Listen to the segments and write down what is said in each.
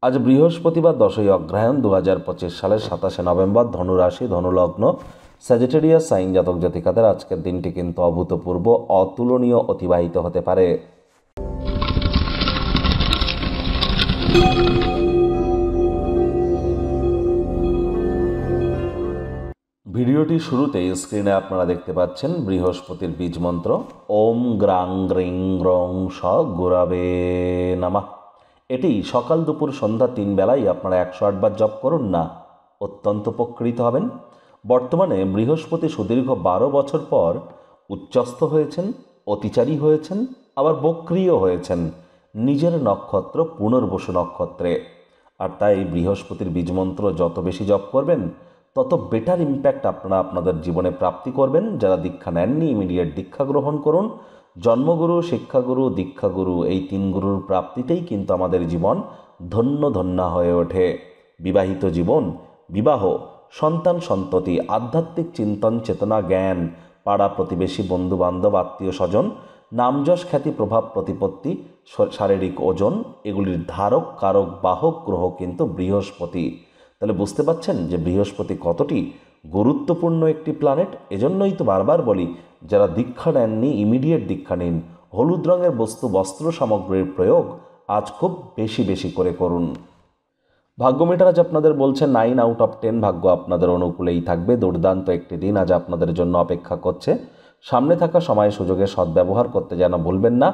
আজ বৃহস্পতিবার 10ই অগ্রহায়ণ 2025 সালের 27শে নভেম্বর, ধনুরাশি, ধনুলগ্ন, স্যাজিটেরিয়াস সাইন জাতক জাতিকাদের আজকের দিনটি কিন্তু অভূতপূর্ব, অতুলনীয় অতিবাহিত হতে পারে। ভিডিওটি শুরুতেই স্ক্রিনে আপনারা দেখতে পাচ্ছেন বৃহস্পতির বীজ মন্ত্র ওম গ্রাং গ্রিং গ্রং স গুরাবে নমঃ। এটি সকাল দুপুর সন্ধ্যা 3 বেলায় আপনারা 108 বার জপ করুন না, অত্যন্ত উপকৃত হবেন। বর্তমানে বৃহস্পতি সুদীর্ঘ 12 বছর পর উচ্চস্থ হয়েছেন, অতিচারী হয়েছেন, আবার বক্রিয় হয়েছেন নিজের নক্ষত্র পুনর্বসু নক্ষত্রে। আর তাই বৃহস্পতির বীজমন্ত্র যত বেশি জপ করবেন তত বেটার ইম্প্যাক্ট আপনারা আপনাদের জীবনে প্রাপ্তি করবেন। যারা দীক্ষা নেননি ইমিডিয়েট দীক্ষা গ্রহণ করুন। জন্মগুরু, শিক্ষাগুরু, দীক্ষাগুরু এই 3 গুরুর প্রাপ্তিতেই কিন্তু আমাদের জীবন ধন্য ধন্যা হয়ে ওঠে। বিবাহিত জীবন, বিবাহ, সন্তান সন্ততি, আধ্যাত্মিক চিন্তন চেতনা জ্ঞান, পাড়া প্রতিবেশী বন্ধু বান্ধব আত্মীয় স্বজন, নামযশ খ্যাতি প্রভাব প্রতিপত্তি, শারীরিক ওজন, এগুলির ধারক কারক বাহক গ্রহ কিন্তু বৃহস্পতি। তাহলে বুঝতে পাচ্ছেন যে বৃহস্পতি কতটি গুরুত্বপূর্ণ একটি প্ল্যানেট। এজন্যই তো বারবার বলি, যারা দীক্ষা নেননি ইমিডিয়েট দীক্ষা নিন। হলুদ রঙের বস্তু বস্ত্র সামগ্রীর প্রয়োগ আজ খুব বেশি বেশি করে করুন। ভাগ্য মিটার আজ আপনাদের বলছে 9 আউট অফ 10 ভাগ্য আপনাদের অনুকূলেই থাকবে। দুর্দান্ত একটি দিন আজ আপনাদের জন্য অপেক্ষা করছে। সামনে থাকা সময় সুযোগের সদ্ব্যবহার করতে যেন ভুলবেন না।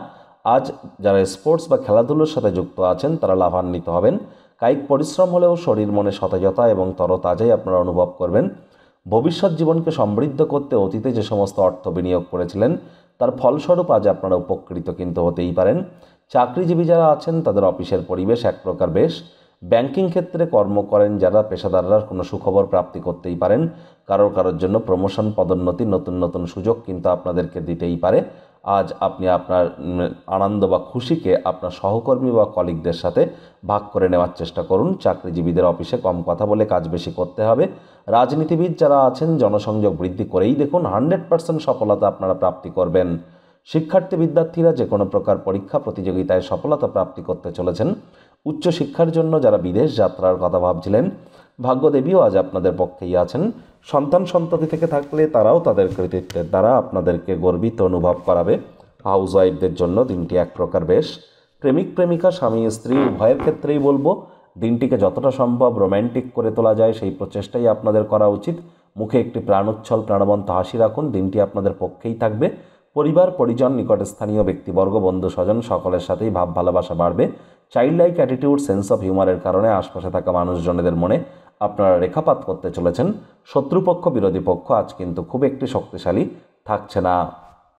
আজ যারা স্পোর্টস বা খেলাধুলোর সাথে যুক্ত আছেন তারা লাভান্বিত হবেন। কায়িক পরিশ্রম হলেও শরীর মনে সতেজতা এবং তরতাজাই আপনারা অনুভব করবেন। ভবিষ্যৎ জীবনকে সমৃদ্ধ করতে অতীতে যে সমস্ত অর্থ বিনিয়োগ করেছিলেন তার ফলস্বরূপ আজ আপনারা উপকৃত কিন্তু হতেই পারেন। চাকরিজীবী যারা আছেন তাদের অফিসের পরিবেশ এক প্রকার বেশ। ব্যাংকিং ক্ষেত্রে কর্ম করেন যারা পেশাদাররা কোনো সুখবর প্রাপ্তি করতেই পারেন। কারোর জন্য প্রমোশন, পদোন্নতি, নতুন নতুন সুযোগ কিন্তু আপনাদেরকে দিতেই পারে। আজ আপনি আপনার আনন্দ বা খুশিকে আপনার সহকর্মী বা কলিগদের সাথে ভাগ করে নেওয়ার চেষ্টা করুন। চাকরিজীবীদের অফিসে কম কথা বলে কাজ বেশি করতে হবে। রাজনীতিবিদ যারা আছেন জনসংযোগ বৃদ্ধি করেই দেখুন, 100% সফলতা আপনারা প্রাপ্তি করবেন। শিক্ষার্থী বিদ্যার্থীরা যে কোনো প্রকার পরীক্ষা প্রতিযোগিতায় সফলতা প্রাপ্তি করতে চলেছেন। উচ্চশিক্ষার জন্য যারা বিদেশ যাত্রার কথা ভাবছিলেন, ভাগ্যদেবীও আজ আপনাদের পক্ষেই আছেন। সন্তান সন্ততি থেকে থাকলে তারাও তাদের কৃতিত্বের দ্বারা আপনাদেরকে গর্বিত অনুভব করাবে। হাউস ওয়াইফদের জন্য দিনটি এক প্রকার বেশ। প্রেমিক প্রেমিকা, স্বামী স্ত্রী উভয়ের ক্ষেত্রেই বলবো দিনটিকে যতটা সম্ভব রোম্যান্টিক করে তোলা যায় সেই প্রচেষ্টাই আপনাদের করা উচিত। মুখে একটি প্রাণোচ্ছল প্রাণবন্ত হাসি রাখুন, দিনটি আপনাদের পক্ষেই থাকবে। পরিবার পরিজন, নিকটস্থানীয় ব্যক্তিবর্গ, বন্ধু স্বজন সকলের সাথেই ভাব ভালোবাসা বাড়বে। Child like attitude, sense of হিউমারের কারণে আশপাশে থাকা মানুষজনেদের মনে আপনারা রেখাপাত করতে চলেছেন। শত্রুপক্ষ বিরোধী পক্ষ আজ কিন্তু খুব একটি শক্তিশালী থাকছে না।